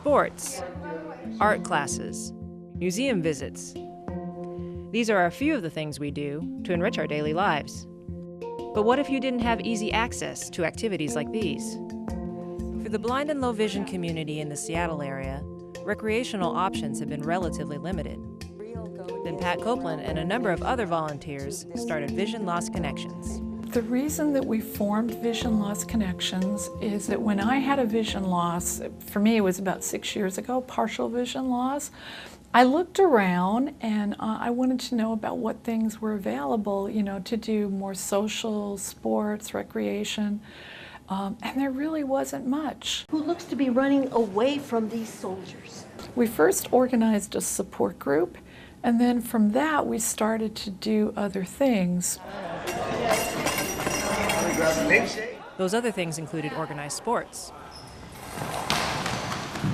sports, art classes, museum visits. These are a few of the things we do to enrich our daily lives. But what if you didn't have easy access to activities like these? For the blind and low vision community in the Seattle area, recreational options have been relatively limited. Then Pat Copeland and a number of other volunteers started Vision Loss Connections. The reason that we formed Vision Loss Connections is that when I had a vision loss, for me it was about 6 years ago, partial vision loss, I looked around and I wanted to know about what things were available, to do more social, sports, recreation, and there really wasn't much. Who looks to be running away from these soldiers? We first organized a support group, and then from that we started to do other things. Those other things included organized sports.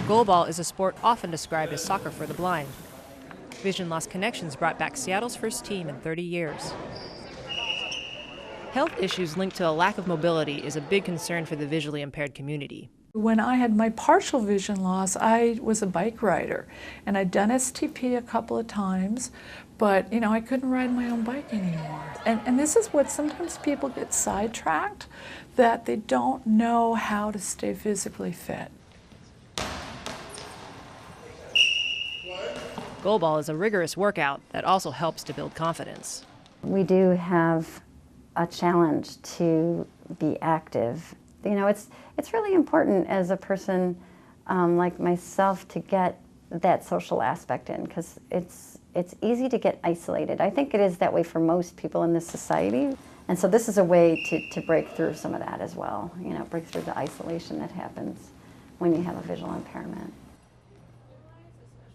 Goalball is a sport often described as soccer for the blind. Vision Loss Connections brought back Seattle's first team in 30 years. Health issues linked to a lack of mobility is a big concern for the visually impaired community. When I had my partial vision loss, I was a bike rider, and I'd done STP a couple of times, but I couldn't ride my own bike anymore. And this is what sometimes people get sidetracked, that they don't know how to stay physically fit. Goalball is a rigorous workout that also helps to build confidence. We do have a challenge to be active. It's really important as a person like myself to get that social aspect in, because it's easy to get isolated. I think it is that way for most people in this society. And so this is a way to break through some of that as well, break through the isolation that happens when you have a visual impairment.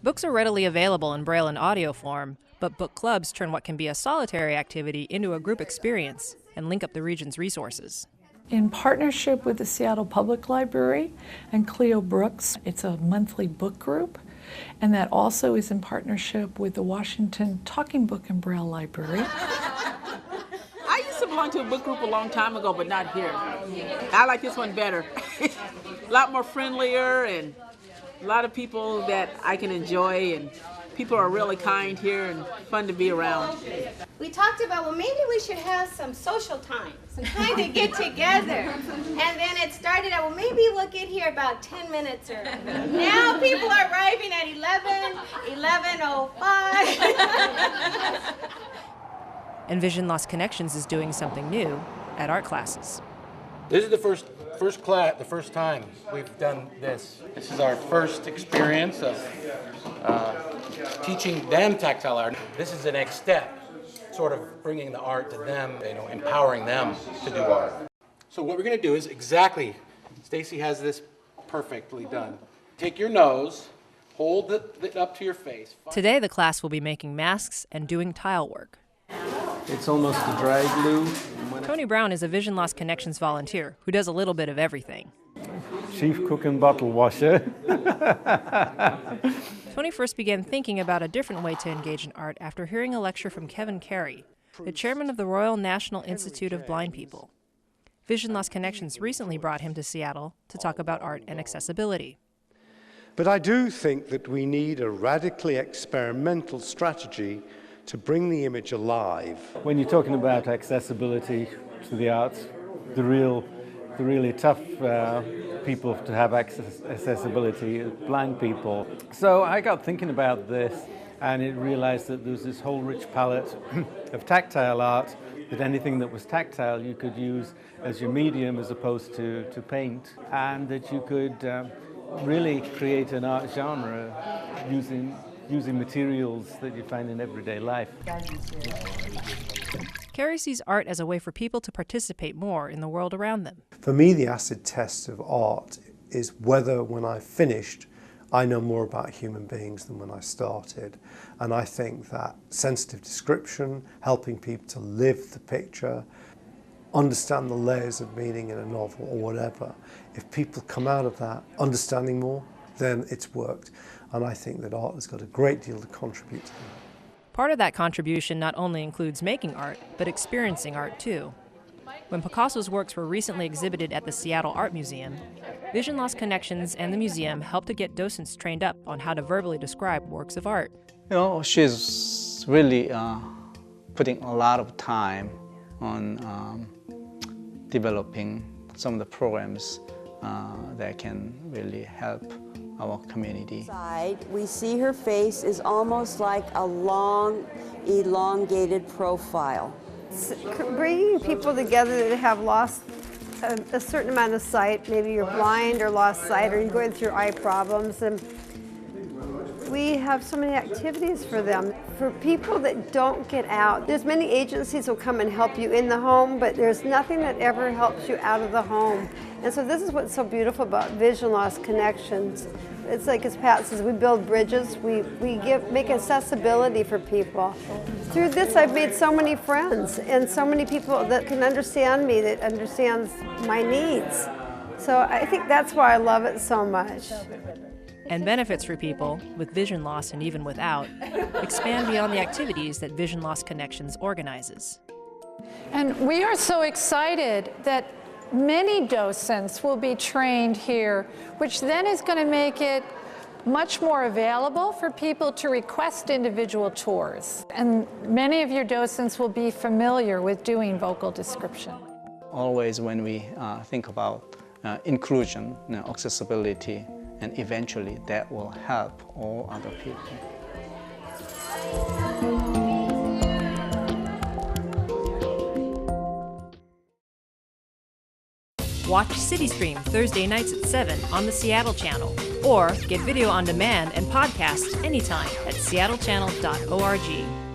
Books are readily available in Braille and audio form, but book clubs turn what can be a solitary activity into a group experience and link up the region's resources. In partnership with the Seattle Public Library and CLEO Brooks, it's a monthly book group, and that also is in partnership with the Washington Talking Book and Braille Library. I used to belong to a book group a long time ago, but not here. I like this one better. A lot more friendlier, and a lot of people that I can enjoy, and people are really kind here and fun to be around. We talked about, well, maybe we should have some social time, some time to get together. And then it started out, well, maybe we'll get here about 10 minutes early. Now people are arriving at 11:05. And Vision Loss Connections is doing something new at art classes. This is the first class, the first time we've done this. This is our first experience of teaching them tactile art. This is the next step, sort of bringing the art to them, empowering them to do art. So what we're going to do is exactly, Stacy has this perfectly done. Take your nose, hold it up to your face. Today the class will be making masks and doing tile work. It's almost a dry glue. Tony Brown is a Vision Loss Connections volunteer who does a little bit of everything. Chief cook and bottle washer. Tony first began thinking about a different way to engage in art after hearing a lecture from CAREY, the chairman of the Royal National Institute of Blind People. Vision Loss Connections recently brought him to Seattle to talk about art and accessibility. But I do think that we need a radically experimental strategy to bring the image alive. When you're talking about accessibility to the arts, the really tough people to have accessibility is blind people. So I got thinking about this, and it realized that there's this whole rich palette of tactile art, that anything that was tactile you could use as your medium as opposed to paint, and that you could really create an art genre using materials that you find in everyday life. CAREY sees art as a way for people to participate more in the world around them. For me, the acid test of art is whether, when I've finished, I know more about human beings than when I started. And I think that sensitive description, helping people to live the picture, understand the layers of meaning in a novel or whatever, if people come out of that understanding more, then it's worked. And I think that art has got a great deal to contribute to that. Part of that contribution not only includes making art, but experiencing art too. When Picasso's works were recently exhibited at the Seattle Art Museum, Vision Loss Connections and the museum helped to get docents trained up on how to verbally describe works of art. You know, she's really putting a lot of time on developing some of the programs that can really help our community. We see her face is almost like a long, elongated profile. Bringing people together that have lost a certain amount of sight, maybe you're blind or lost sight or you're going through eye problems, and we have so many activities for them. For people that don't get out, there's many agencies that will come and help you in the home, but there's nothing that ever helps you out of the home. And so this is what's so beautiful about Vision Loss Connections. It's like, as Pat says, we build bridges, we make accessibility for people. Through this, I've made so many friends and so many people that can understand me, that understands my needs. So I think that's why I love it so much. And benefits for people with vision loss and even without expand beyond the activities that Vision Loss Connections organizes. And we are so excited that many docents will be trained here, which then is going to make it much more available for people to request individual tours. And many of your docents will be familiar with doing vocal description. Always when we think about inclusion, accessibility, and eventually that will help all other people. Watch CityStream Thursday nights at 7 on the Seattle channel, or get video on demand and podcasts anytime at seattlechannel.org.